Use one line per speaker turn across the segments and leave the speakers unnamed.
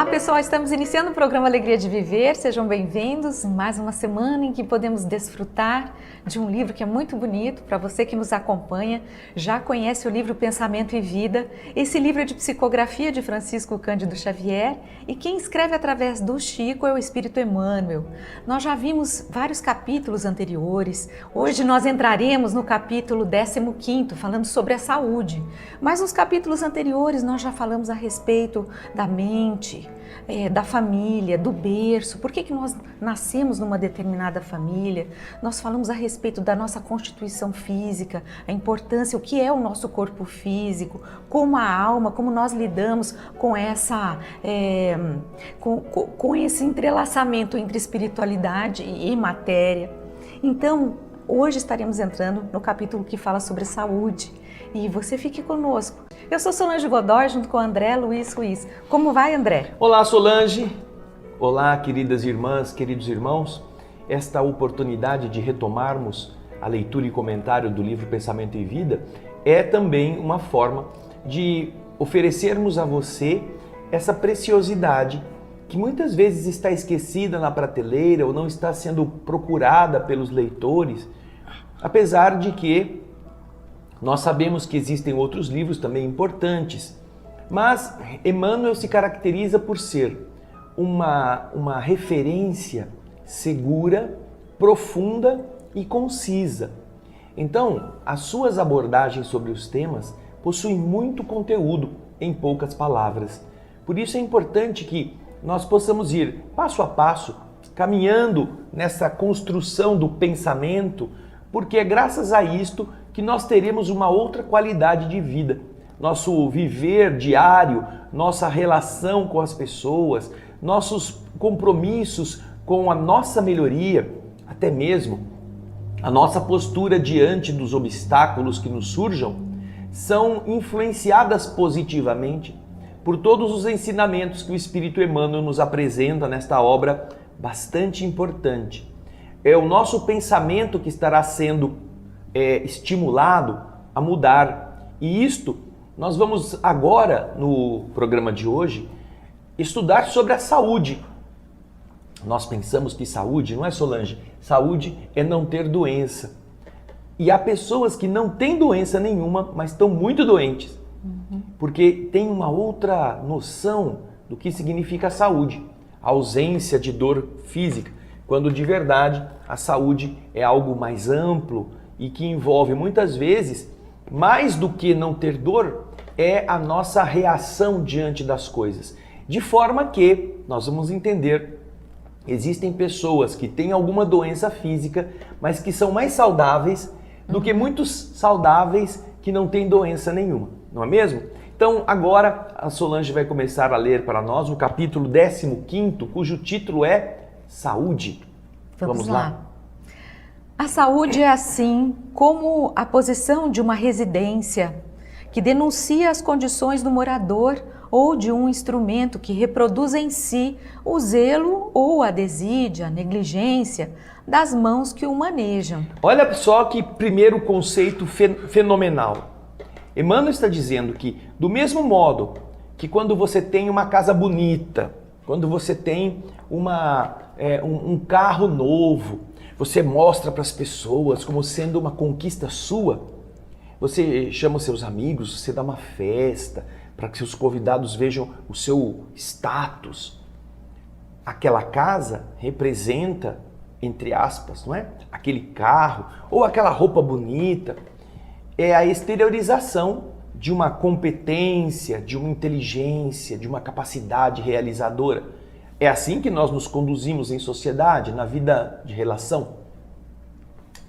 Olá pessoal, estamos iniciando o programa Alegria de Viver, sejam bem-vindos. Mais uma semana em que podemos desfrutar de um livro que é muito bonito. Para você que nos acompanha, já conhece o livro Pensamento e Vida. Esse livro é de psicografia de Francisco Cândido Xavier e quem escreve através do Chico é o Espírito Emmanuel. Nós já vimos vários capítulos anteriores, hoje nós entraremos no capítulo 15º, falando sobre a saúde. Mas nos capítulos anteriores nós já falamos a respeito da mente, da família, do berço, por que nós nascemos numa determinada família, nós falamos a respeito da nossa constituição física, a importância, o que é o nosso corpo físico, como a alma, como nós lidamos com com esse entrelaçamento entre espiritualidade e matéria. Então, hoje estaremos entrando no capítulo que fala sobre saúde e você fique conosco. Eu sou Solange Godoy, junto com André Luiz Ruiz. Como vai, André?
Olá, Solange. Olá, queridas irmãs, queridos irmãos. Esta oportunidade de retomarmos a leitura e comentário do livro Pensamento e Vida é também uma forma de oferecermos a você essa preciosidade que muitas vezes está esquecida na prateleira ou não está sendo procurada pelos leitores, apesar de que nós sabemos que existem outros livros também importantes, mas Emmanuel se caracteriza por ser uma referência segura, profunda e concisa. Então, as suas abordagens sobre os temas possuem muito conteúdo em poucas palavras. Por isso é importante que nós possamos ir passo a passo, caminhando nessa construção do pensamento, porque é graças a isto que nós teremos uma outra qualidade de vida. Nosso viver diário, nossa relação com as pessoas, nossos compromissos com a nossa melhoria, até mesmo a nossa postura diante dos obstáculos que nos surjam, são influenciadas positivamente por todos os ensinamentos que o Espírito Emmanuel nos apresenta nesta obra bastante importante. É o nosso pensamento que estará sendo estimulado a mudar. E isto, nós vamos agora, no programa de hoje, estudar sobre a saúde. Nós pensamos que saúde, não é, Solange? Saúde é não ter doença. E há pessoas que não têm doença nenhuma, mas estão muito doentes. Porque tem uma outra noção do que significa saúde. A ausência de dor física, quando de verdade a saúde é algo mais amplo e que envolve muitas vezes, mais do que não ter dor, é a nossa reação diante das coisas. De forma que nós vamos entender, existem pessoas que têm alguma doença física, mas que são mais saudáveis do que muitos saudáveis que não têm doença nenhuma, não é mesmo? Então agora a Solange vai começar a ler para nós o capítulo 15º, cujo título é Saúde.
Vamos lá. A saúde é assim como a posição de uma residência que denuncia as condições do morador ou de um instrumento que reproduz em si o zelo ou a desídia, a negligência das mãos que o manejam.
Olha só que primeiro conceito fenomenal. Emmanuel está dizendo que do mesmo modo que quando você tem uma casa bonita, quando você tem um carro novo, você mostra para as pessoas como sendo uma conquista sua. Você chama os seus amigos, você dá uma festa para que seus convidados vejam o seu status. Aquela casa representa, entre aspas, não é? Aquele carro ou aquela roupa bonita. É a exteriorização de uma competência, de uma inteligência, de uma capacidade realizadora. É assim que nós nos conduzimos em sociedade, na vida de relação.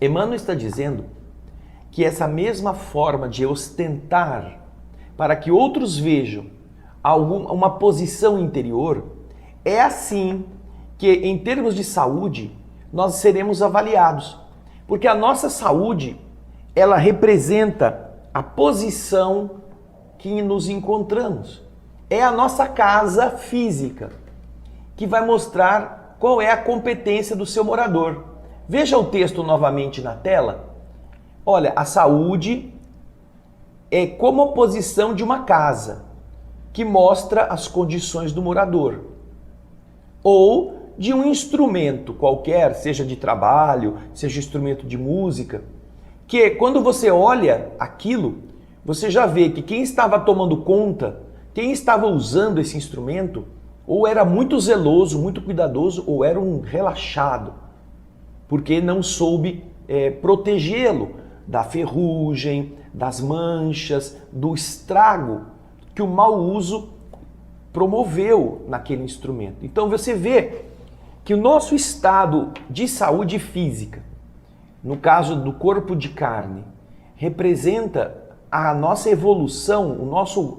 Emmanuel está dizendo que essa mesma forma de ostentar para que outros vejam uma posição interior, é assim que, em termos de saúde, nós seremos avaliados. Porque a nossa saúde, ela representa a posição que nos encontramos. É a nossa casa física, que vai mostrar qual é a competência do seu morador. Veja o texto novamente na tela. Olha, a saúde é como a posição de uma casa. que mostra as condições do morador. Ou de um instrumento qualquer, seja de trabalho, seja instrumento de música, que quando você olha aquilo, você já vê que quem estava tomando conta, quem estava usando esse instrumento, ou era muito zeloso, muito cuidadoso, ou era um relaxado, porque não soube protegê-lo da ferrugem, das manchas, do estrago que o mau uso promoveu naquele instrumento. Então você vê que o nosso estado de saúde física, no caso do corpo de carne, representa a nossa evolução,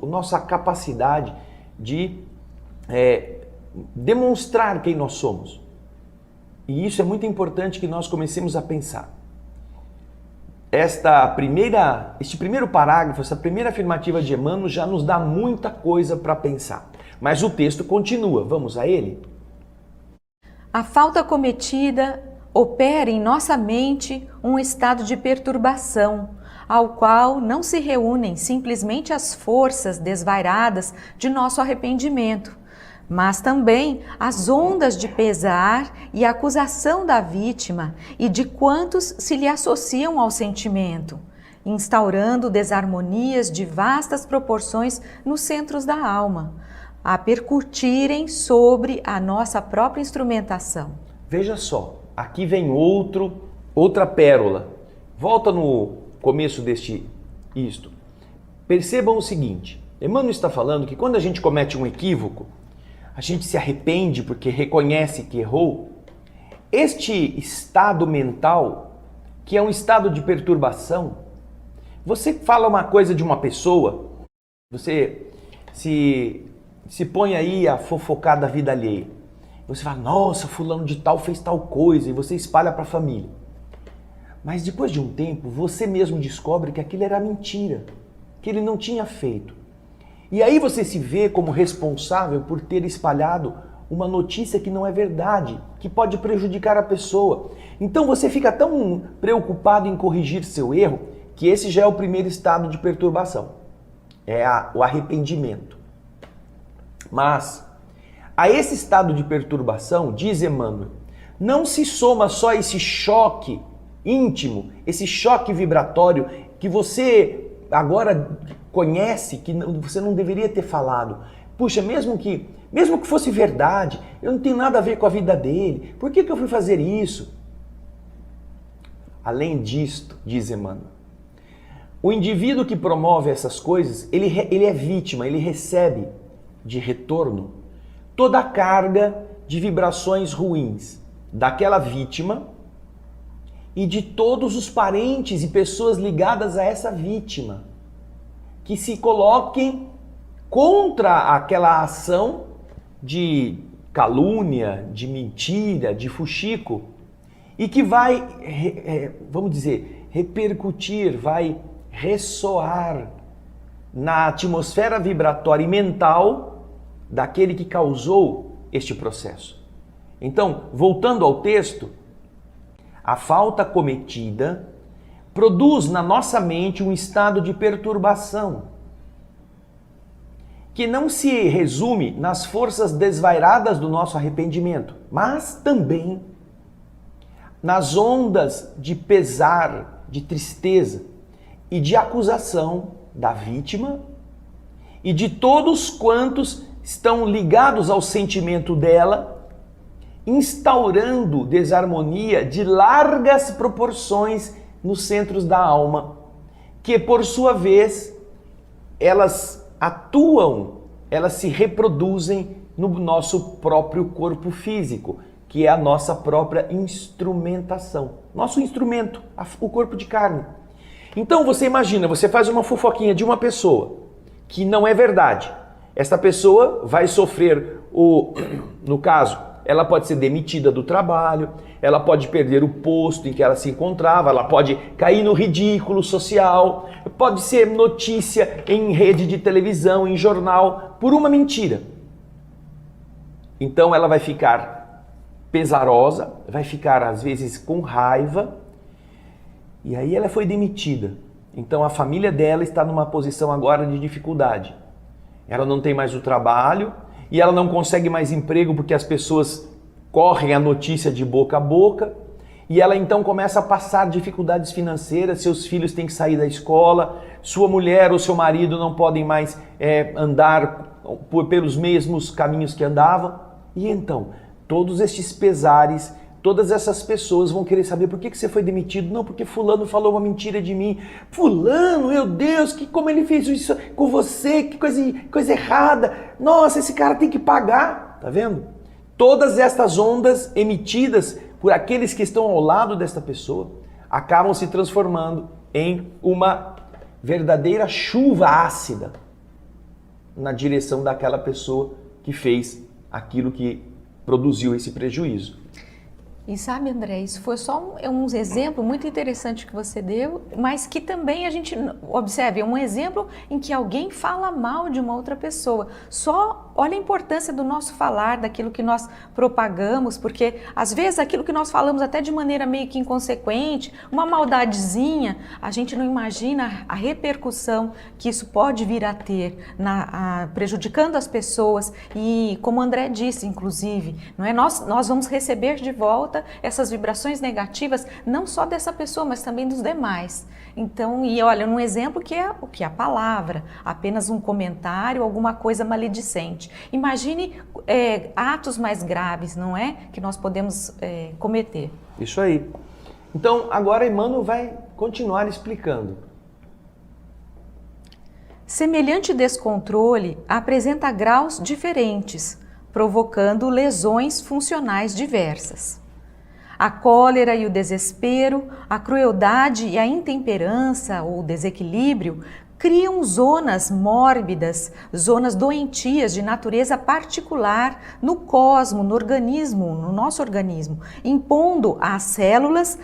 nossa capacidade de demonstrar quem nós somos. E isso é muito importante que nós comecemos a pensar. Este primeiro parágrafo, essa primeira afirmativa de Emmanuel já nos dá muita coisa para pensar. Mas o texto continua. Vamos a ele?
A falta cometida opera em nossa mente um estado de perturbação, ao qual não se reúnem simplesmente as forças desvairadas de nosso arrependimento, mas também as ondas de pesar e acusação da vítima e de quantos se lhe associam ao sentimento, instaurando desarmonias de vastas proporções nos centros da alma, a percutirem sobre a nossa própria instrumentação.
Veja só, aqui vem outra pérola. Volta no começo isto. Percebam o seguinte, Emmanuel está falando que quando a gente comete um equívoco, a gente se arrepende porque reconhece que errou. Este estado mental, que é um estado de perturbação, você fala uma coisa de uma pessoa, você se põe aí a fofocar da vida alheia. Você fala, nossa, fulano de tal fez tal coisa, e você espalha para a família. Mas depois de um tempo, você mesmo descobre que aquilo era mentira, que ele não tinha feito. E aí você se vê como responsável por ter espalhado uma notícia que não é verdade, que pode prejudicar a pessoa. Então você fica tão preocupado em corrigir seu erro, que esse já é o primeiro estado de perturbação. É o arrependimento. Mas a esse estado de perturbação, diz Emmanuel, não se soma só esse choque íntimo, esse choque vibratório que você agora conhece, que você não deveria ter falado. Puxa, mesmo que fosse verdade, eu não tenho nada a ver com a vida dele, por que eu fui fazer isso? Além disto, diz Emmanuel, o indivíduo que promove essas coisas, ele é vítima, ele recebe de retorno toda a carga de vibrações ruins daquela vítima e de todos os parentes e pessoas ligadas a essa vítima, que se coloquem contra aquela ação de calúnia, de mentira, de fuxico, e que vai, vamos dizer, repercutir, vai ressoar na atmosfera vibratória e mental daquele que causou este processo. Então, voltando ao texto, a falta cometida produz na nossa mente um estado de perturbação que não se resume nas forças desvairadas do nosso arrependimento, mas também nas ondas de pesar, de tristeza e de acusação da vítima e de todos quantos estão ligados ao sentimento dela, instaurando desarmonia de largas proporções nos centros da alma, que por sua vez, elas atuam, elas se reproduzem no nosso próprio corpo físico, que é a nossa própria instrumentação, nosso instrumento, o corpo de carne. Então você imagina, você faz uma fofoquinha de uma pessoa, que não é verdade. Essa pessoa vai sofrer, no caso, ela pode ser demitida do trabalho, ela pode perder o posto em que ela se encontrava, ela pode cair no ridículo social, pode ser notícia em rede de televisão, em jornal, por uma mentira. Então ela vai ficar pesarosa, vai ficar às vezes com raiva, e aí ela foi demitida. Então a família dela está numa posição agora de dificuldade. ela não tem mais o trabalho e ela não consegue mais emprego porque as pessoas correm a notícia de boca a boca e ela então começa a passar dificuldades financeiras, seus filhos têm que sair da escola, sua mulher ou seu marido não podem mais andar pelos mesmos caminhos que andavam. E então, todos estes pesares, todas essas pessoas vão querer saber por que você foi demitido. Não, porque fulano falou uma mentira de mim. Fulano, meu Deus, como ele fez isso com você, que coisa errada. Nossa, esse cara tem que pagar. Tá vendo? Todas estas ondas emitidas por aqueles que estão ao lado desta pessoa acabam se transformando em uma verdadeira chuva ácida na direção daquela pessoa que fez aquilo que produziu esse prejuízo.
E sabe, André, isso foi só um exemplo muito interessante que você deu, mas que também a gente observe, é um exemplo em que alguém fala mal de uma outra pessoa. Só olha a importância do nosso falar, daquilo que nós propagamos, porque às vezes aquilo que nós falamos até de maneira meio que inconsequente, uma maldadezinha, a gente não imagina a repercussão que isso pode vir a ter, prejudicando as pessoas. E como o André disse, inclusive, não é? Nós vamos receber de volta essas vibrações negativas, não só dessa pessoa, mas também dos demais. Então, e olha, um exemplo que é o que a palavra, apenas um comentário, alguma coisa maledicente. Imagine atos mais graves, não é? Que nós podemos cometer.
Isso aí. Então, agora Emmanuel vai continuar explicando.
Semelhante descontrole apresenta graus diferentes, provocando lesões funcionais diversas. A cólera e o desespero, a crueldade e a intemperança ou desequilíbrio criam zonas mórbidas, zonas doentias de natureza particular no cosmo, no organismo, no nosso organismo, impondo às células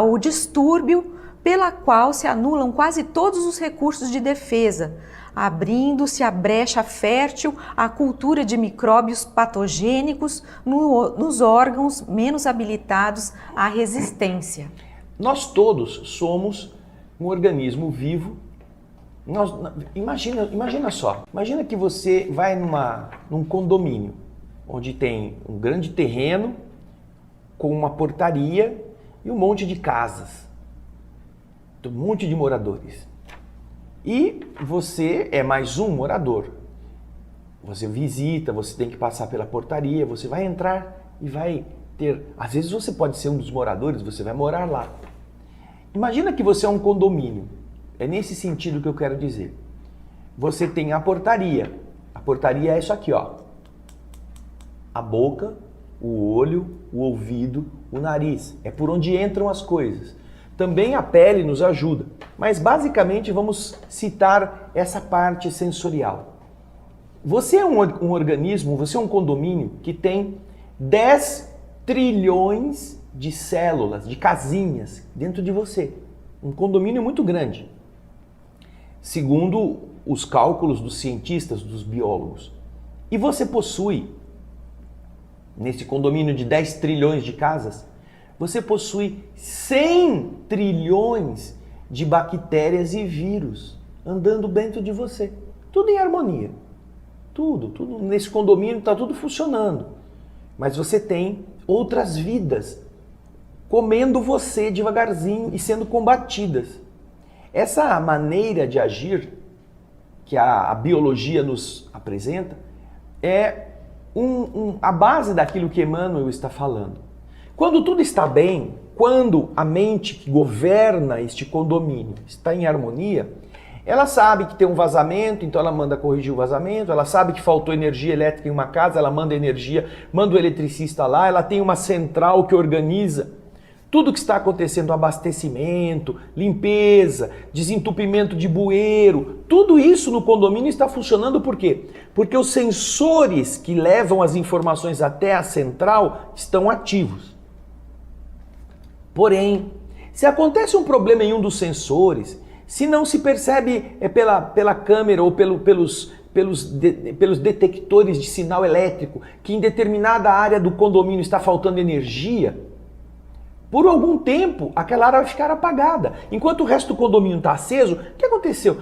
o distúrbio pela qual se anulam quase todos os recursos de defesa, abrindo-se a brecha fértil à cultura de micróbios patogênicos nos órgãos menos habilitados à resistência.
Nós todos somos um organismo vivo. Imagina só, imagina que você vai num condomínio, onde tem um grande terreno, com uma portaria e um monte de casas, um monte de moradores. E você é mais um morador. Você visita, você tem que passar pela portaria, você vai entrar e vai ter... Às vezes você pode ser um dos moradores, você vai morar lá. Imagina que você é um condomínio. É nesse sentido que eu quero dizer. Você tem a portaria. A portaria é isso aqui, ó. A boca, o olho, o ouvido, o nariz. É por onde entram as coisas. Também a pele nos ajuda, mas basicamente vamos citar essa parte sensorial. Você é um organismo, você é um condomínio que tem 10 trilhões de células, de casinhas dentro de você. Um condomínio muito grande, segundo os cálculos dos cientistas, dos biólogos. E você possui, nesse condomínio de 10 trilhões de casas, você possui 100 trilhões de bactérias e vírus andando dentro de você. Tudo em harmonia. Tudo nesse condomínio está tudo funcionando. Mas você tem outras vidas comendo você devagarzinho e sendo combatidas. Essa maneira de agir que a biologia nos apresenta é a base daquilo que Emmanuel está falando. Quando tudo está bem, quando a mente que governa este condomínio está em harmonia, ela sabe que tem um vazamento, então ela manda corrigir o vazamento, ela sabe que faltou energia elétrica em uma casa, ela manda energia, manda o eletricista lá, ela tem uma central que organiza tudo que está acontecendo, abastecimento, limpeza, desentupimento de bueiro, tudo isso no condomínio está funcionando por quê? Porque os sensores que levam as informações até a central estão ativos. Porém, se acontece um problema em um dos sensores, se não se percebe pela câmera ou pelos detectores de sinal elétrico que em determinada área do condomínio está faltando energia, por algum tempo, aquela área vai ficar apagada. Enquanto o resto do condomínio está aceso, o que aconteceu?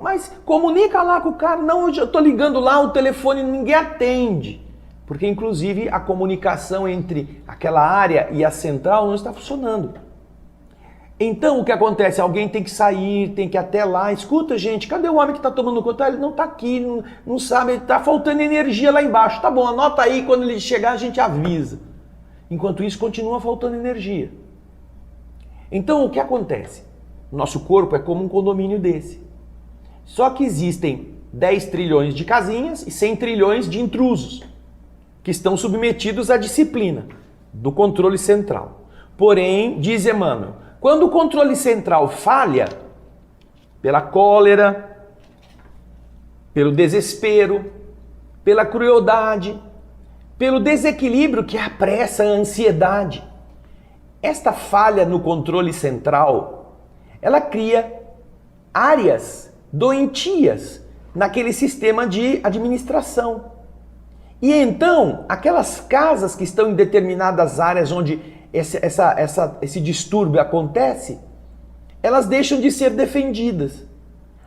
Mas comunica lá com o cara. Não, eu estou ligando lá, o telefone ninguém atende. Porque, inclusive, a comunicação entre aquela área e a central não está funcionando. Então, o que acontece? Alguém tem que sair, tem que ir até lá. Escuta, gente, cadê o homem que está tomando conta? Ele não está aqui, não sabe, está faltando energia lá embaixo. Tá bom, anota aí, quando ele chegar a gente avisa. Enquanto isso, continua faltando energia. Então, o que acontece? Nosso corpo é como um condomínio desse. Só que existem 10 trilhões de casinhas e 100 trilhões de intrusos, que estão submetidos à disciplina do controle central. Porém, diz Emmanuel, quando o controle central falha, pela cólera, pelo desespero, pela crueldade, pelo desequilíbrio que é a pressa, a ansiedade, esta falha no controle central, ela cria áreas doentias naquele sistema de administração. E então, aquelas casas que estão em determinadas áreas onde esse distúrbio acontece, elas deixam de ser defendidas.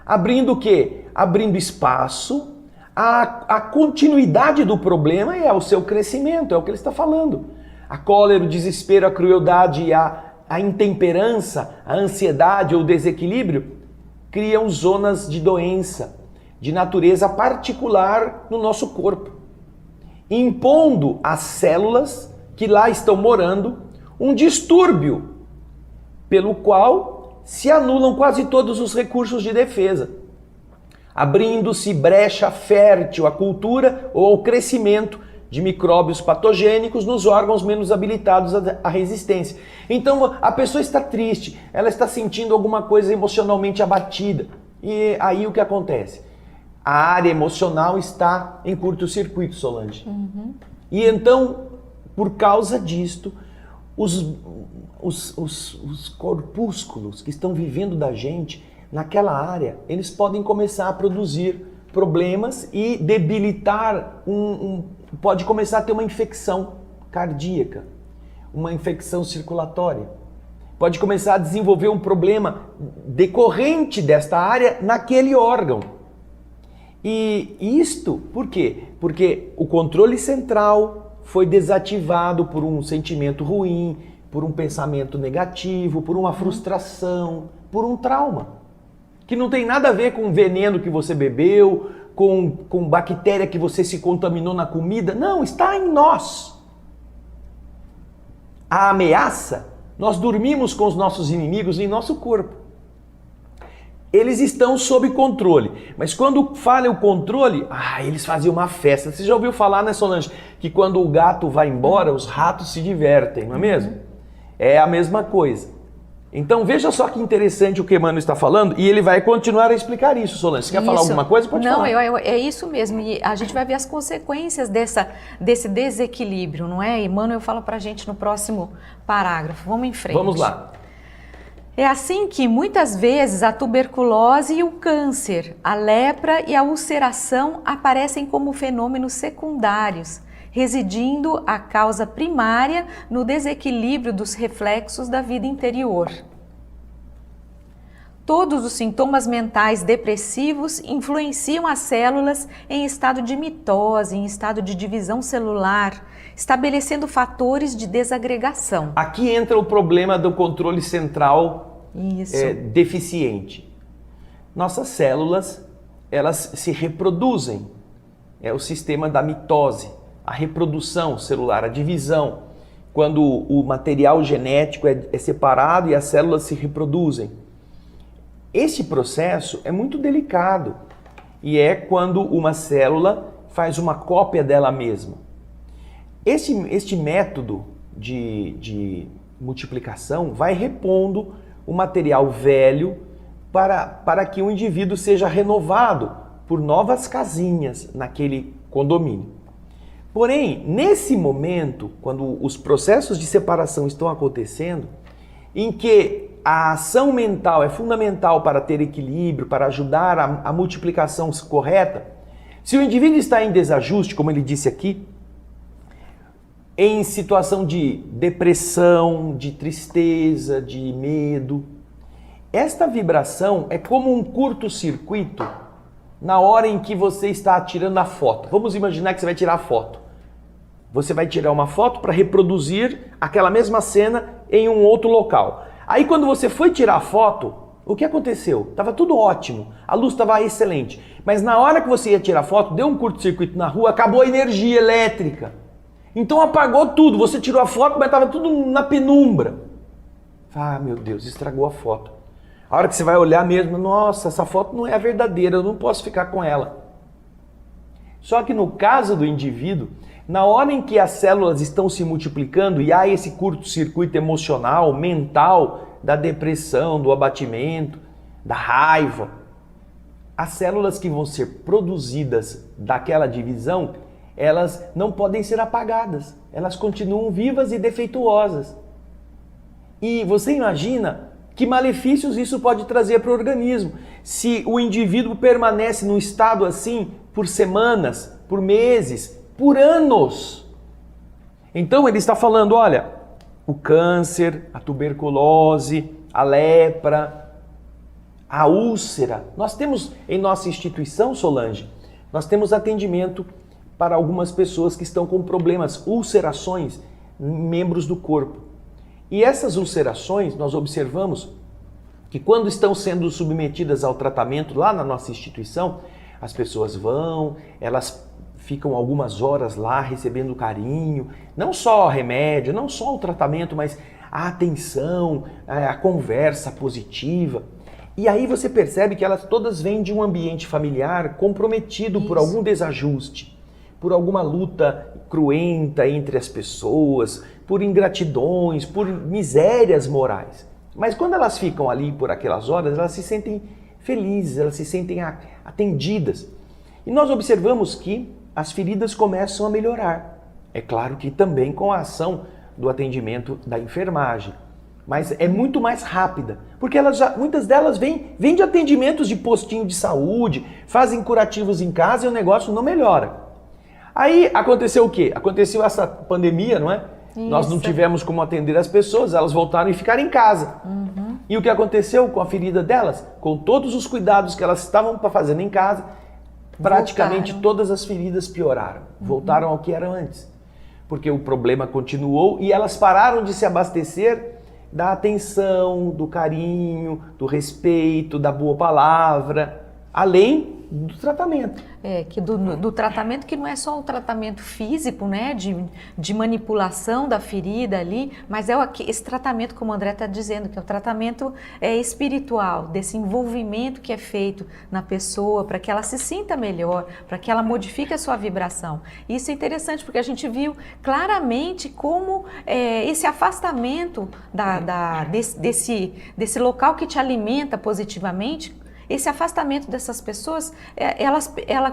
Abrindo o quê? Abrindo espaço à continuidade do problema e ao seu crescimento, é o que ele está falando. A cólera, o desespero, a crueldade, a intemperança, a ansiedade ou o desequilíbrio criam zonas de doença, de natureza particular no nosso corpo, impondo às células que lá estão morando um distúrbio pelo qual se anulam quase todos os recursos de defesa, abrindo-se brecha fértil à cultura ou ao crescimento de micróbios patogênicos nos órgãos menos habilitados à resistência. Então a pessoa está triste, ela está sentindo alguma coisa emocionalmente abatida. E aí o que acontece? A área emocional está em curto-circuito, Solange. E então, por causa disto, os corpúsculos que estão vivendo da gente naquela área, eles podem começar a produzir problemas e debilitar, pode começar a ter uma infecção cardíaca, uma infecção circulatória. Pode começar a desenvolver um problema decorrente desta área naquele órgão. E isto, por quê? Porque o controle central foi desativado por um sentimento ruim, por um pensamento negativo, por uma frustração, por um trauma. Que não tem nada a ver com veneno que você bebeu, com bactéria que você se contaminou na comida. Não, está em nós. A ameaça, nós dormimos com os nossos inimigos em nosso corpo. Eles estão sob controle, mas quando falha o controle, eles faziam uma festa. Você já ouviu falar, né, Solange, que quando o gato vai embora, os ratos se divertem, não é mesmo? É a mesma coisa. Então veja só que interessante o que Emmanuel está falando e ele vai continuar a explicar isso, Solange. Você quer falar alguma coisa? Pode falar.
Não, é isso mesmo. E a gente vai ver as consequências desse desequilíbrio, não é? Emmanuel fala pra gente no próximo parágrafo. Vamos em frente.
Vamos lá.
É assim que, muitas vezes, a tuberculose e o câncer, a lepra e a ulceração aparecem como fenômenos secundários, residindo a causa primária no desequilíbrio dos reflexos da vida interior. Todos os sintomas mentais depressivos influenciam as células em estado de mitose, em estado de divisão celular, estabelecendo fatores de desagregação.
Aqui entra o problema do controle central deficiente. Nossas células, elas se reproduzem. É o sistema da mitose, a reprodução celular, a divisão. Quando o material genético é separado e as células se reproduzem. Esse processo é muito delicado e é quando uma célula faz uma cópia dela mesma. Este método de multiplicação vai repondo o material velho para que o indivíduo seja renovado por novas casinhas naquele condomínio. Porém, nesse momento, quando os processos de separação estão acontecendo, em que a ação mental é fundamental para ter equilíbrio, para ajudar a multiplicação correta, se o indivíduo está em desajuste, como ele disse aqui, em situação de depressão, de tristeza, de medo. Esta vibração é como um curto-circuito na hora em que você está tirando a foto. Vamos imaginar que você vai tirar a foto. Você vai tirar uma foto para reproduzir aquela mesma cena em um outro local. Aí quando você foi tirar a foto, o que aconteceu? Estava tudo ótimo, a luz estava excelente. Mas na hora que você ia tirar a foto, deu um curto-circuito na rua, acabou a energia elétrica. Então apagou tudo, você tirou a foto, mas estava tudo na penumbra. Ah, meu Deus, estragou a foto. A hora que você vai olhar mesmo, nossa, essa foto não é a verdadeira, eu não posso ficar com ela. Só que no caso do indivíduo, na hora em que as células estão se multiplicando e há esse curto-circuito emocional, mental, da depressão, do abatimento, da raiva, as células que vão ser produzidas daquela divisão, elas não podem ser apagadas, elas continuam vivas e defeituosas. E você imagina que malefícios isso pode trazer para o organismo se o indivíduo permanece num estado assim por semanas, por meses, por anos. Então ele está falando, olha, o câncer, a tuberculose, a lepra, a úlcera. Nós temos em nossa instituição, Solange, nós temos atendimento para algumas pessoas que estão com problemas, ulcerações, em membros do corpo. E essas ulcerações, nós observamos que quando estão sendo submetidas ao tratamento lá na nossa instituição, as pessoas vão, elas ficam algumas horas lá recebendo carinho, não só remédio, não só o tratamento, mas a atenção, a conversa positiva. E aí você percebe que elas todas vêm de um ambiente familiar comprometido por algum desajuste, por alguma luta cruenta entre as pessoas, por ingratidões, por misérias morais. Mas quando elas ficam ali por aquelas horas, elas se sentem felizes, elas se sentem atendidas. E nós observamos que as feridas começam a melhorar. É claro que também com a ação do atendimento da enfermagem. Mas é muito mais rápida, porque muitas delas vêm de atendimentos de postinho de saúde, fazem curativos em casa e o negócio não melhora. Aí aconteceu o quê? Aconteceu essa pandemia, não é? Isso. Nós não tivemos como atender as pessoas, elas voltaram e ficaram em casa. Uhum. E o que aconteceu com a ferida delas? Com todos os cuidados que elas estavam fazendo em casa, praticamente todas as feridas pioraram, voltaram ao que eram antes. Porque o problema continuou e elas pararam de se abastecer da atenção, do carinho, do respeito, da boa palavra, além do tratamento.
Do tratamento que não é só o tratamento físico, né, de manipulação da ferida ali, mas esse tratamento, como o André está dizendo, que é o tratamento espiritual, desse envolvimento que é feito na pessoa para que ela se sinta melhor, para que ela modifique a sua vibração. Isso é interessante porque a gente viu claramente como esse afastamento desse local que te alimenta positivamente, esse afastamento dessas pessoas,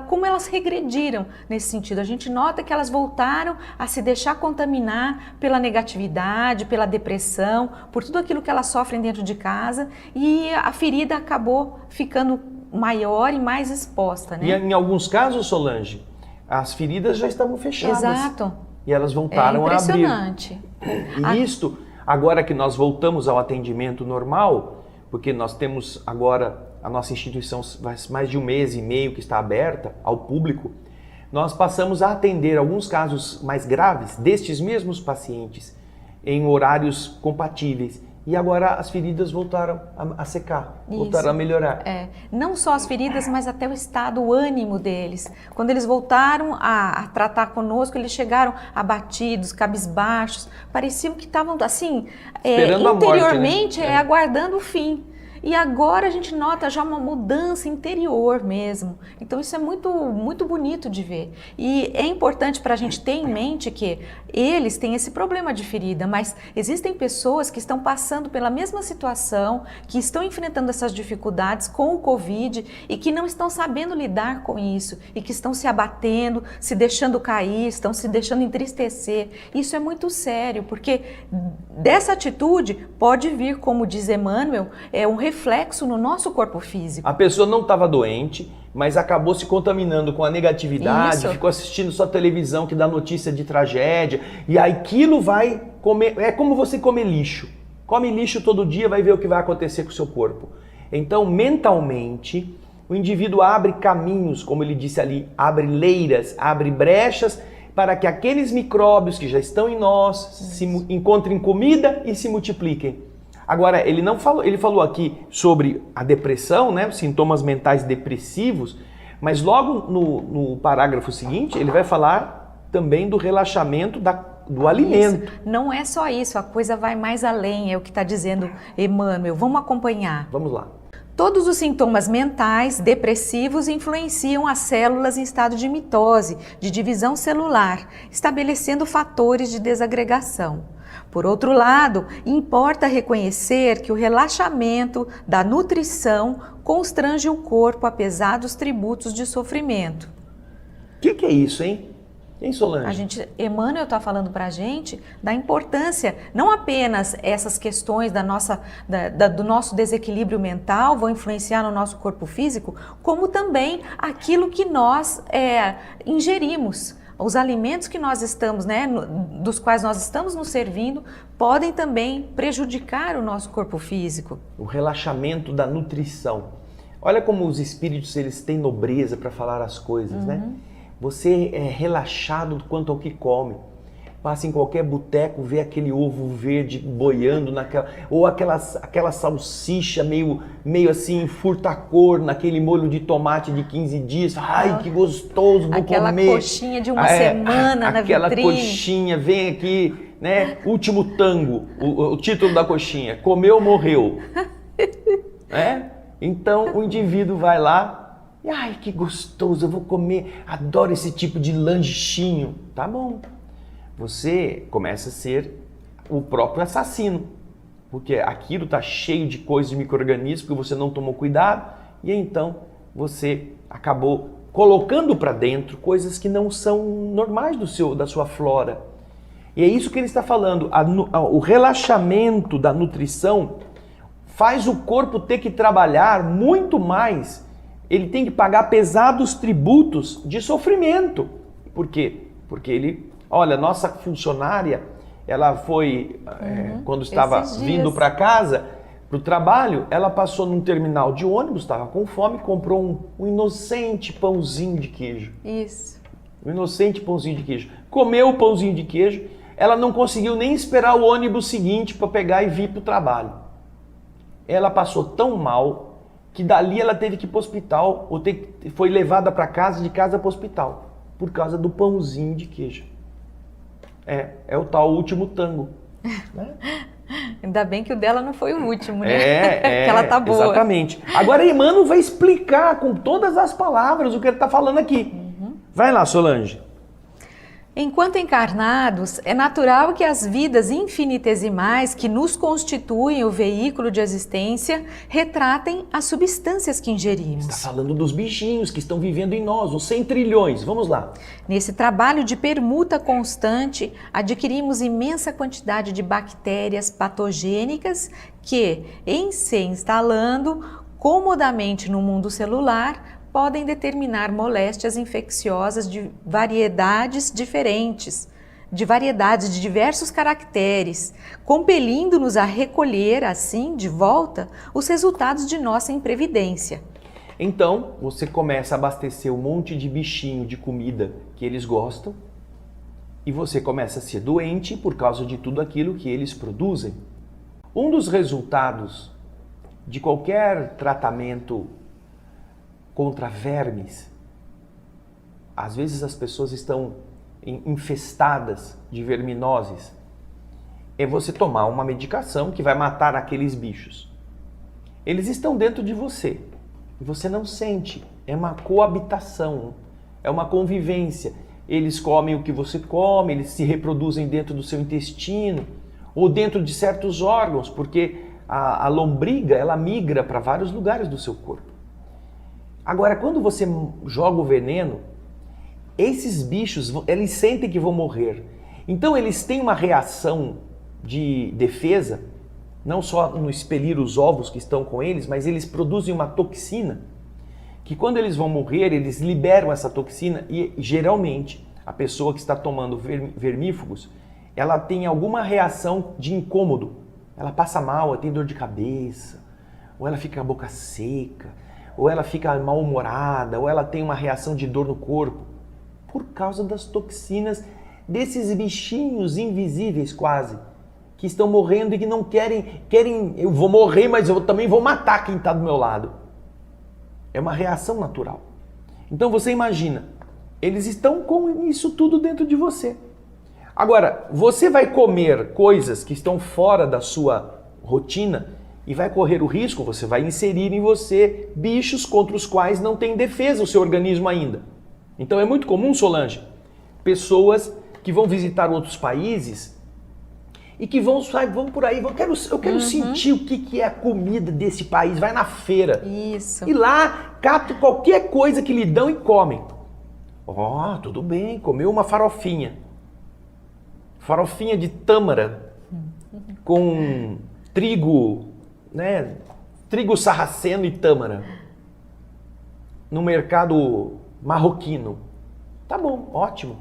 como elas regrediram nesse sentido. A gente nota que elas voltaram a se deixar contaminar pela negatividade, pela depressão, por tudo aquilo que elas sofrem dentro de casa, e a ferida acabou ficando maior e mais exposta, né?
E em alguns casos, Solange, as feridas já estavam fechadas.
Exato.
E elas voltaram a abrir.
Impressionante.
E isto, agora que nós voltamos ao atendimento normal, porque nós temos agora a nossa instituição faz mais de 1 mês e meio que está aberta ao público, nós passamos a atender alguns casos mais graves destes mesmos pacientes em horários compatíveis. E agora as feridas voltaram a secar, voltaram a melhorar.
Não só as feridas, mas até o estado, o ânimo deles. Quando eles voltaram a tratar conosco, eles chegaram abatidos, cabisbaixos, pareciam que estavam assim, interiormente,
a morte, né?
Aguardando o fim. E agora a gente nota já uma mudança interior mesmo. Então isso é muito, muito bonito de ver. E é importante para a gente ter em mente que eles têm esse problema de ferida, mas existem pessoas que estão passando pela mesma situação, que estão enfrentando essas dificuldades com o Covid e que não estão sabendo lidar com isso e que estão se abatendo, se deixando cair, estão se deixando entristecer. Isso é muito sério, porque dessa atitude pode vir, como diz Emmanuel, um reflexo no nosso corpo físico.
A pessoa não estava doente, mas acabou se contaminando com a negatividade,
Isso.
ficou assistindo só televisão que dá notícia de tragédia, e aquilo vai comer, é como você comer lixo. Come lixo todo dia, vai ver o que vai acontecer com o seu corpo. Então, mentalmente, o indivíduo abre caminhos, como ele disse ali, abre leiras, abre brechas, para que aqueles micróbios que já estão em nós se encontrem comida e se multipliquem. Agora, ele falou aqui sobre a depressão, né, os sintomas mentais depressivos, mas logo no parágrafo seguinte, ele vai falar também do relaxamento do alimento.
Isso. Não é só isso, a coisa vai mais além, é o que está dizendo Emmanuel. Vamos acompanhar.
Vamos lá.
Todos os sintomas mentais depressivos influenciam as células em estado de mitose, de divisão celular, estabelecendo fatores de desagregação. Por outro lado, importa reconhecer que o relaxamento da nutrição constrange o corpo a pesados tributos de sofrimento.
O que é isso, hein? Hein, Solange?
Emmanuel está falando para a gente da importância, não apenas essas questões do nosso desequilíbrio mental vão influenciar no nosso corpo físico, como também aquilo que nós ingerimos. Os alimentos que nós estamos, dos quais nós estamos nos servindo, podem também prejudicar o nosso corpo físico.
O relaxamento da nutrição. Olha como os espíritos eles têm nobreza para falar as coisas, né? Você é relaxado quanto ao que come. Passa em qualquer boteco, vê aquele ovo verde boiando ou aquela salsicha meio assim furta-cor naquele molho de tomate de 15 dias. Ai, que gostoso, vou
aquela
comer.
Aquela coxinha de uma semana na vitrine.
Aquela coxinha, vem aqui, né? Último tango, o título da coxinha, comeu ou morreu. Então o indivíduo vai lá, e ai, que gostoso, eu vou comer, adoro esse tipo de lanchinho. Tá bom. Você começa a ser o próprio assassino, porque aquilo está cheio de coisas de micro-organismos que você não tomou cuidado e então você acabou colocando para dentro coisas que não são normais da sua flora. E é isso que ele está falando, o relaxamento da nutrição faz o corpo ter que trabalhar muito mais, ele tem que pagar pesados tributos de sofrimento. Por quê? Porque olha, nossa funcionária, ela foi, quando estava vindo para casa, para o trabalho, ela passou num terminal de ônibus, estava com fome, comprou um inocente pãozinho de queijo.
Isso.
Um inocente pãozinho de queijo. Comeu o pãozinho de queijo, ela não conseguiu nem esperar o ônibus seguinte para pegar e vir para o trabalho. Ela passou tão mal que dali ela teve que ir para o hospital, foi levada para casa, de casa para o hospital, por causa do pãozinho de queijo. É o tal último tango. Né?
Ainda bem que o dela não foi o último, né? Que ela tá boa.
Exatamente. Agora Emmanuel vai explicar com todas as palavras o que ele está falando aqui. Vai lá, Solange.
Enquanto encarnados, é natural que as vidas infinitesimais que nos constituem o veículo de existência retratem as substâncias que ingerimos.
Está falando dos bichinhos que estão vivendo em nós, os 100 trilhões. Vamos lá.
Nesse trabalho de permuta constante, adquirimos imensa quantidade de bactérias patogênicas que, em se instalando comodamente no mundo celular, podem determinar moléstias infecciosas de variedades diferentes, de diversos caracteres, compelindo-nos a recolher, assim, de volta, os resultados de nossa imprevidência.
Então, você começa a abastecer um monte de bichinho de comida que eles gostam e você começa a ser doente por causa de tudo aquilo que eles produzem. Um dos resultados de qualquer tratamento contra vermes, às vezes as pessoas estão infestadas de verminoses, é você tomar uma medicação que vai matar aqueles bichos. Eles estão dentro de você e você não sente, é uma coabitação, é uma convivência. Eles comem o que você come, eles se reproduzem dentro do seu intestino ou dentro de certos órgãos, porque a lombriga ela migra para vários lugares do seu corpo. Agora, quando você joga o veneno, esses bichos, eles sentem que vão morrer. Então, eles têm uma reação de defesa, não só no expelir os ovos que estão com eles, mas eles produzem uma toxina que quando eles vão morrer, eles liberam essa toxina e geralmente a pessoa que está tomando vermífugos, ela tem alguma reação de incômodo. Ela passa mal, ela tem dor de cabeça, ou ela fica com a boca seca, ou ela fica mal-humorada, ou ela tem uma reação de dor no corpo, por causa das toxinas desses bichinhos invisíveis quase, que estão morrendo e que não querem, eu vou morrer, mas eu também vou matar quem está do meu lado. É uma reação natural. Então você imagina, eles estão com isso tudo dentro de você. Agora, você vai comer coisas que estão fora da sua rotina e vai correr o risco, você vai inserir em você bichos contra os quais não tem defesa o seu organismo ainda. Então é muito comum, Solange, pessoas que vão visitar outros países e que vão por aí, eu quero sentir o que é a comida desse país, vai na feira.
Isso.
E lá, capta qualquer coisa que lhe dão e comem. Tudo bem, comeu uma farofinha. Farofinha de tâmara com trigo, né? Trigo sarraceno e tâmara. No mercado marroquino. Tá bom, ótimo.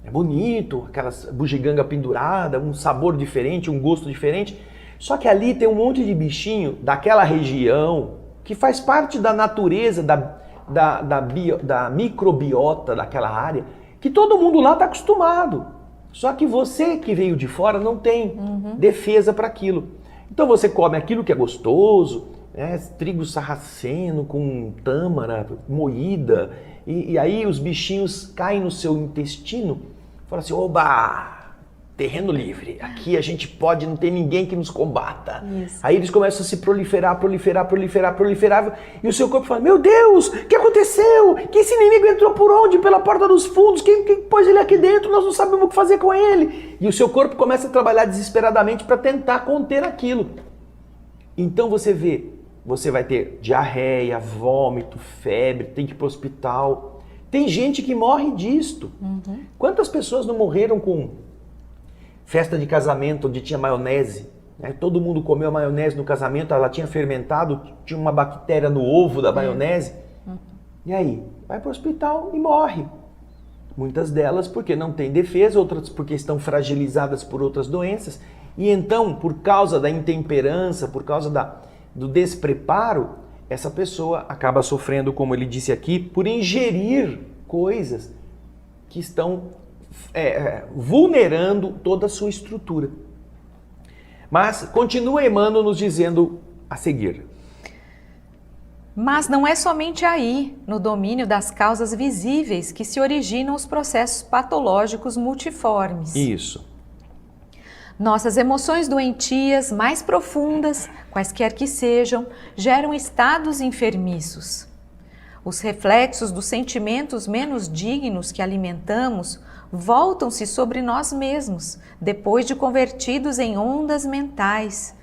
É bonito, aquelas bugiganga pendurada, um sabor diferente, um gosto diferente. Só que ali tem um monte de bichinho daquela região que faz parte da natureza, da microbiota daquela área, que todo mundo lá está acostumado. Só que você que veio de fora não tem defesa para aquilo. Então você come aquilo que é gostoso, né? Trigo sarraceno com tâmara moída, e aí os bichinhos caem no seu intestino. Fala assim, oba, terreno livre, aqui a gente pode, não tem ninguém que nos combata. Isso. Aí eles começam a se proliferar, e o seu corpo fala, meu Deus, o que aconteceu? Que esse inimigo entrou por onde? Pela porta dos fundos, quem pôs ele aqui dentro? Nós não sabemos o que fazer com ele. E o seu corpo começa a trabalhar desesperadamente para tentar conter aquilo. Então você vai ter diarreia, vômito, febre, tem que ir para o hospital. Tem gente que morre disto. Quantas pessoas não morreram com festa de casamento onde tinha maionese? Né? Todo mundo comeu a maionese no casamento, ela tinha fermentado, tinha uma bactéria no ovo da maionese. E aí? Vai para o hospital e morre. Muitas delas porque não têm defesa, outras porque estão fragilizadas por outras doenças. E então, por causa da intemperança, por causa do despreparo, essa pessoa acaba sofrendo, como ele disse aqui, por ingerir coisas que estão vulnerando toda a sua estrutura. Mas continua Emmanuel nos dizendo a seguir.
Mas não é somente aí, no domínio das causas visíveis, que se originam os processos patológicos multiformes.
Isso.
Nossas emoções doentias mais profundas, quaisquer que sejam, geram estados enfermiços. Os reflexos dos sentimentos menos dignos que alimentamos voltam-se sobre nós mesmos, depois de convertidos em ondas mentais,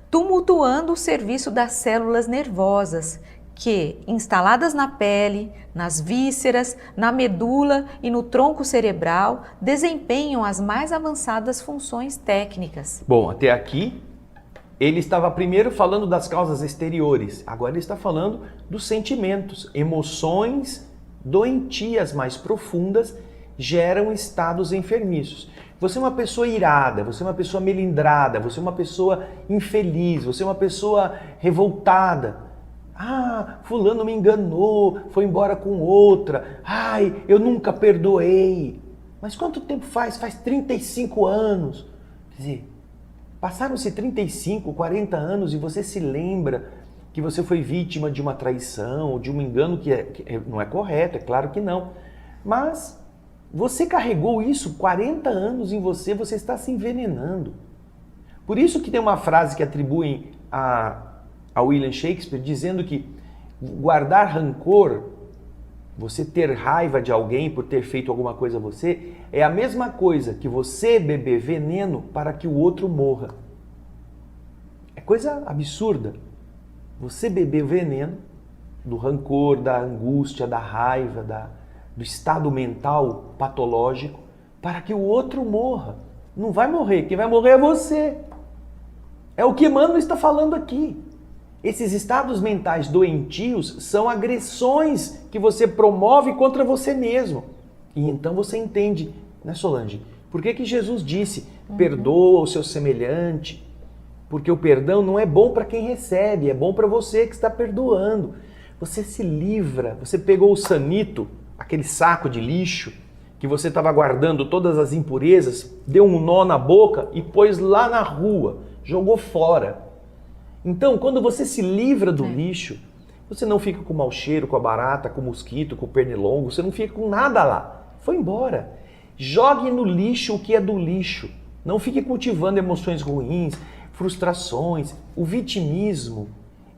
tumultuando o serviço das células nervosas, que, instaladas na pele, nas vísceras, na medula e no tronco cerebral, desempenham as mais avançadas funções técnicas.
Bom, até aqui ele estava primeiro falando das causas exteriores, agora ele está falando dos sentimentos, emoções doentias mais profundas geram estados enfermiços. Você é uma pessoa irada, você é uma pessoa melindrada, você é uma pessoa infeliz, você é uma pessoa revoltada. Fulano me enganou, foi embora com outra. Eu nunca perdoei. Mas quanto tempo faz? Faz 35 anos. Quer dizer, passaram-se 35, 40 anos e você se lembra que você foi vítima de uma traição, ou de um engano que não é correto, é claro que não. Mas você carregou isso 40 anos em você, você está se envenenando. Por isso que tem uma frase que atribuem a William Shakespeare, dizendo que guardar rancor, você ter raiva de alguém por ter feito alguma coisa a você, é a mesma coisa que você beber veneno para que o outro morra. É coisa absurda. Você beber veneno do rancor, da angústia, da raiva, do estado mental patológico, para que o outro morra. Não vai morrer, quem vai morrer é você. É o que Emmanuel está falando aqui. Esses estados mentais doentios são agressões que você promove contra você mesmo. E então você entende, né, Solange? Por que Jesus disse, perdoa o seu semelhante? Porque o perdão não é bom para quem recebe, é bom para você que está perdoando. Você se livra, você pegou o sanito, aquele saco de lixo, que você estava guardando todas as impurezas, deu um nó na boca e pôs lá na rua, jogou fora. Então, quando você se livra do lixo, você não fica com mau cheiro, com a barata, com o mosquito, com o pernilongo, você não fica com nada lá. Foi embora. Jogue no lixo o que é do lixo. Não fique cultivando emoções ruins, frustrações. O vitimismo,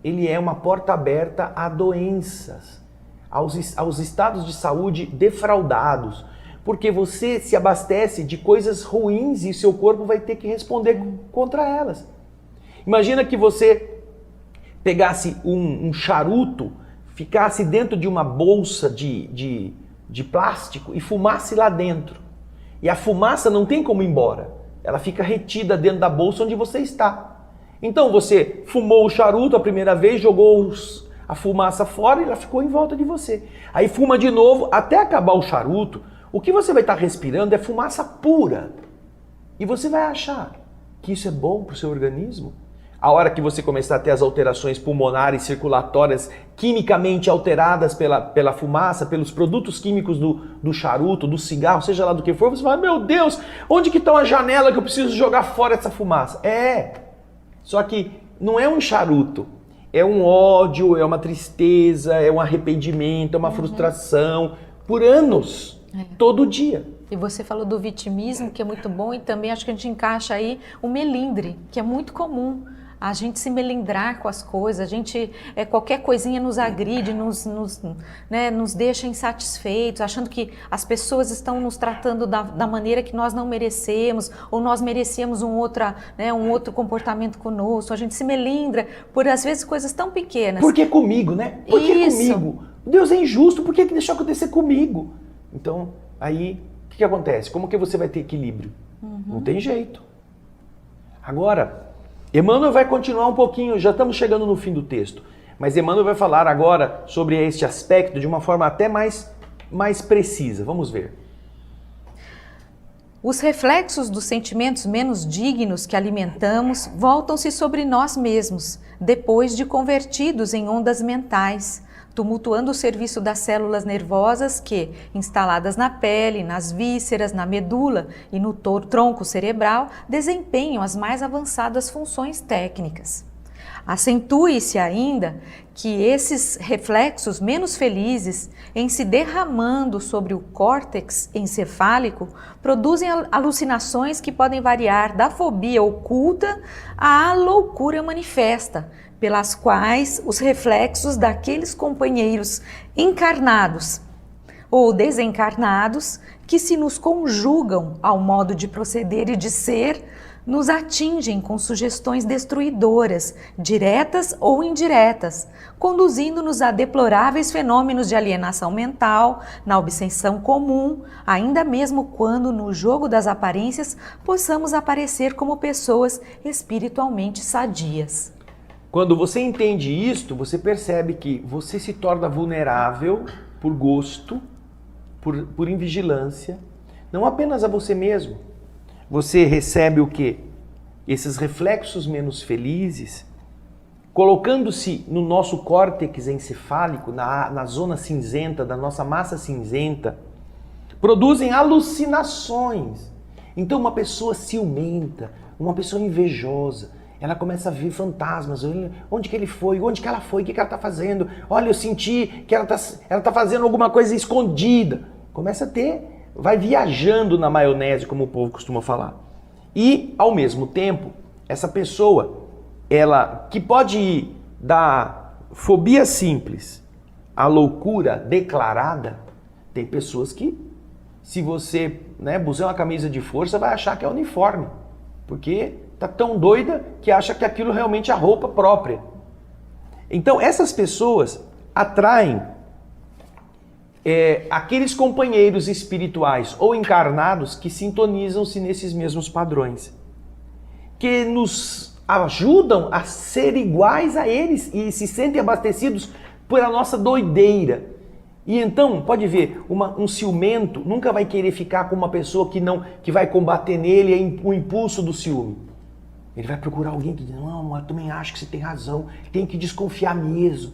ele é uma porta aberta a doenças, aos estados de saúde defraudados. Porque você se abastece de coisas ruins e seu corpo vai ter que responder contra elas. Imagina que você pegasse um charuto, ficasse dentro de uma bolsa de plástico e fumasse lá dentro. E a fumaça não tem como ir embora. Ela fica retida dentro da bolsa onde você está. Então você fumou o charuto a primeira vez, jogou a fumaça fora e ela ficou em volta de você. Aí fuma de novo até acabar o charuto. O que você vai estar respirando é fumaça pura. E você vai achar que isso é bom para o seu organismo? A hora que você começar a ter as alterações pulmonares, circulatórias, quimicamente alteradas pela fumaça, pelos produtos químicos do charuto, do cigarro, seja lá do que for, você vai, meu Deus, onde que está uma janela que eu preciso jogar fora essa fumaça? Só que não é um charuto, é um ódio, é uma tristeza, é um arrependimento, é uma frustração, por anos, todo dia.
E você falou do vitimismo, que é muito bom, e também acho que a gente encaixa aí o melindre, que é muito comum. A gente se melindrar com as coisas, qualquer coisinha nos agride, nos deixa insatisfeitos, achando que as pessoas estão nos tratando da maneira que nós não merecemos, ou nós merecíamos um outro comportamento conosco. A gente se melindra por, às vezes, coisas tão pequenas.
Por que comigo, né? Por que comigo? Deus é injusto, por que deixou acontecer comigo? Então, aí, o que acontece? Como que você vai ter equilíbrio? Não tem jeito. Agora, Emmanuel vai continuar um pouquinho, já estamos chegando no fim do texto, mas Emmanuel vai falar agora sobre este aspecto de uma forma até mais precisa. Vamos ver.
Os reflexos dos sentimentos menos dignos que alimentamos voltam-se sobre nós mesmos, depois de convertidos em ondas mentais, tumultuando o serviço das células nervosas que, instaladas na pele, nas vísceras, na medula e no tronco cerebral, desempenham as mais avançadas funções técnicas. Acentue-se ainda que esses reflexos menos felizes, em se derramando sobre o córtex encefálico, produzem alucinações que podem variar da fobia oculta à loucura manifesta, pelas quais os reflexos daqueles companheiros encarnados ou desencarnados que se nos conjugam ao modo de proceder e de ser, nos atingem com sugestões destruidoras, diretas ou indiretas, conduzindo-nos a deploráveis fenômenos de alienação mental, na obsessão comum, ainda mesmo quando no jogo das aparências possamos aparecer como pessoas espiritualmente sadias.
Quando você entende isto, você percebe que você se torna vulnerável por gosto, por invigilância, não apenas a você mesmo. Você recebe o quê? Esses reflexos menos felizes, colocando-se no nosso córtex encefálico, na zona cinzenta, da nossa massa cinzenta, produzem alucinações. Então uma pessoa ciumenta, uma pessoa invejosa, ela começa a ver fantasmas, onde que ele foi, onde que ela foi, o que ela está fazendo, olha, eu senti que ela tá fazendo alguma coisa escondida. Começa a ter, vai viajando na maionese, como o povo costuma falar. E, ao mesmo tempo, essa pessoa, ela que pode ir da fobia simples à loucura declarada, tem pessoas que, se você puser uma camisa de força, vai achar que é uniforme, porque tá tão doida que acha que aquilo realmente é a roupa própria. Então essas pessoas atraem aqueles companheiros espirituais ou encarnados que sintonizam-se nesses mesmos padrões, que nos ajudam a ser iguais a eles e se sentem abastecidos pela nossa doideira. E então, pode ver, um ciumento nunca vai querer ficar com uma pessoa que vai combater nele o impulso do ciúme. Ele vai procurar alguém que diz, não, eu também acho que você tem razão, tem que desconfiar mesmo.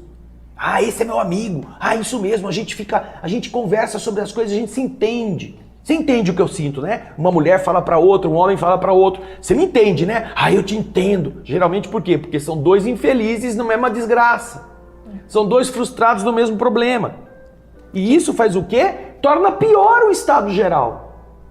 Ah, esse é meu amigo, isso mesmo, a gente conversa sobre as coisas, a gente se entende. Você entende o que eu sinto, né? Uma mulher fala para outra, um homem fala para outro. Você me entende, né? Eu te entendo. Geralmente por quê? Porque são dois infelizes na mesma desgraça. São dois frustrados no mesmo problema. E isso faz o quê? Torna pior o estado geral.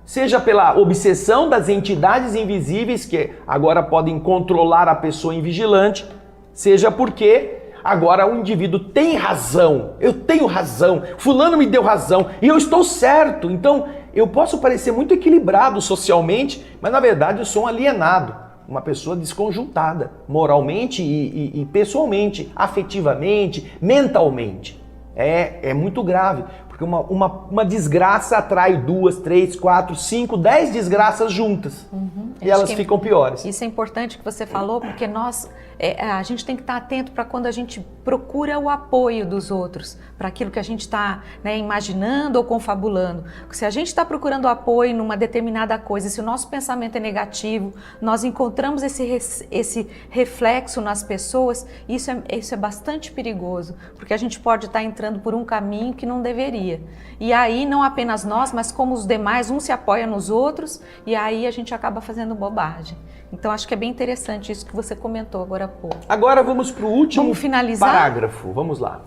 Seja pela obsessão das entidades invisíveis que agora podem controlar a pessoa invigilante, seja porque agora o indivíduo tem razão. Eu tenho razão. Fulano me deu razão e eu estou certo. Então eu posso parecer muito equilibrado socialmente, mas na verdade eu sou um alienado. Uma pessoa desconjuntada, moralmente e pessoalmente, afetivamente, mentalmente. É muito grave, porque uma desgraça atrai 2, 3, 4, 5, 10 desgraças juntas. E elas ficam piores.
Isso é importante que você falou, porque a gente tem que estar atento para quando a gente procura o apoio dos outros, para aquilo que a gente está imaginando ou confabulando. Se a gente está procurando apoio numa determinada coisa, se o nosso pensamento é negativo, nós encontramos esse reflexo nas pessoas, isso é bastante perigoso, porque a gente pode estar entrando por um caminho que não deveria. E aí não apenas nós, mas como os demais, um se apoia nos outros, e aí a gente acaba fazendo bobagem. Então acho que é bem interessante isso que você comentou agora há pouco.
Agora vamos para o último
finalizar?
parágrafo. Vamos lá.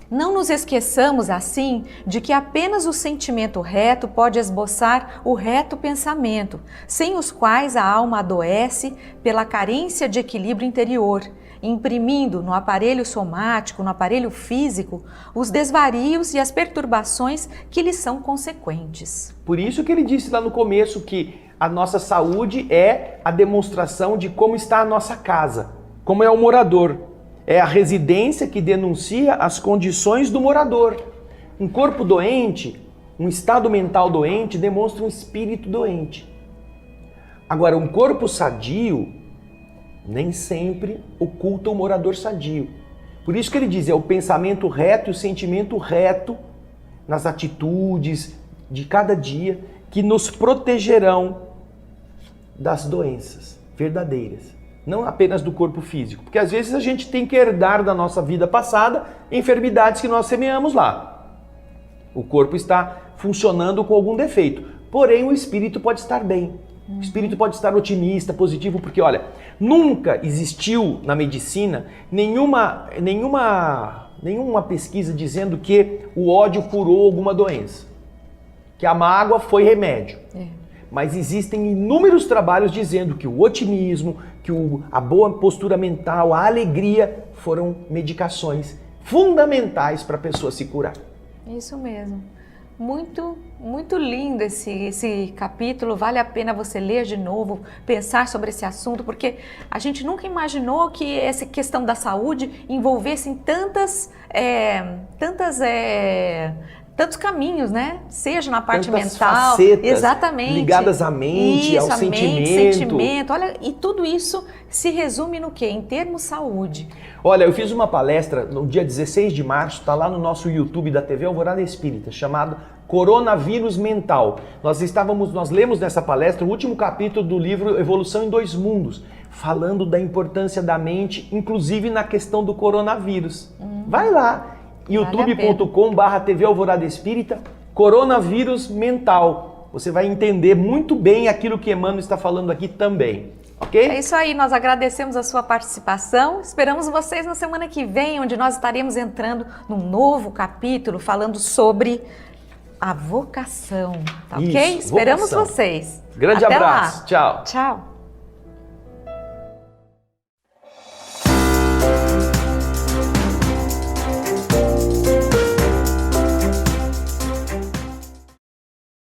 Não nos esqueçamos, assim, de que apenas o sentimento reto pode esboçar o reto pensamento, sem os quais a alma adoece pela carência de equilíbrio interior, imprimindo no aparelho somático, no aparelho físico, os desvarios e as perturbações que lhes são consequentes.
Por isso que ele disse lá no começo que a nossa saúde é a demonstração de como está a nossa casa, como é o morador. É a residência que denuncia as condições do morador. Um corpo doente, um estado mental doente, demonstra um espírito doente. Agora, um corpo sadio nem sempre oculta o morador sadio. Por isso que ele diz, é o pensamento reto e o sentimento reto nas atitudes de cada dia que nos protegerão das doenças verdadeiras. Não apenas do corpo físico, porque às vezes a gente tem que herdar da nossa vida passada enfermidades que nós semeamos lá. O corpo está funcionando com algum defeito, porém o espírito pode estar bem. O espírito pode estar otimista, positivo, porque olha, nunca existiu na medicina nenhuma pesquisa dizendo que o ódio curou alguma doença, que a mágoa foi remédio. Mas existem inúmeros trabalhos dizendo que o otimismo, que a boa postura mental, a alegria foram medicações fundamentais para a pessoa se curar.
Isso mesmo. Muito, muito lindo esse capítulo, vale a pena você ler de novo, pensar sobre esse assunto, porque a gente nunca imaginou que essa questão da saúde envolvesse em tantos caminhos, né? Seja na parte
tantas
mental,
facetas
exatamente,
ligadas à mente, ao sentimento.
Olha, e tudo isso se resume no quê? Em termos saúde.
Olha, eu fiz uma palestra no dia 16 de março, está lá no nosso YouTube da TV Alvorada Espírita, chamado Coronavírus Mental. Nós lemos nessa palestra o último capítulo do livro Evolução em Dois Mundos, falando da importância da mente, inclusive na questão do coronavírus. Vai lá, youtube.com/TV Alvorada Espírita, Coronavírus Mental. Você vai entender muito bem aquilo que Emmanuel está falando aqui também. Ok?
É isso aí, nós agradecemos a sua participação, esperamos vocês na semana que vem, onde nós estaremos entrando num novo capítulo falando sobre a vocação, tá ok?
Isso,
Esperamos
vocação.
vocês.
Grande
Até
abraço,
lá.
tchau.
Tchau.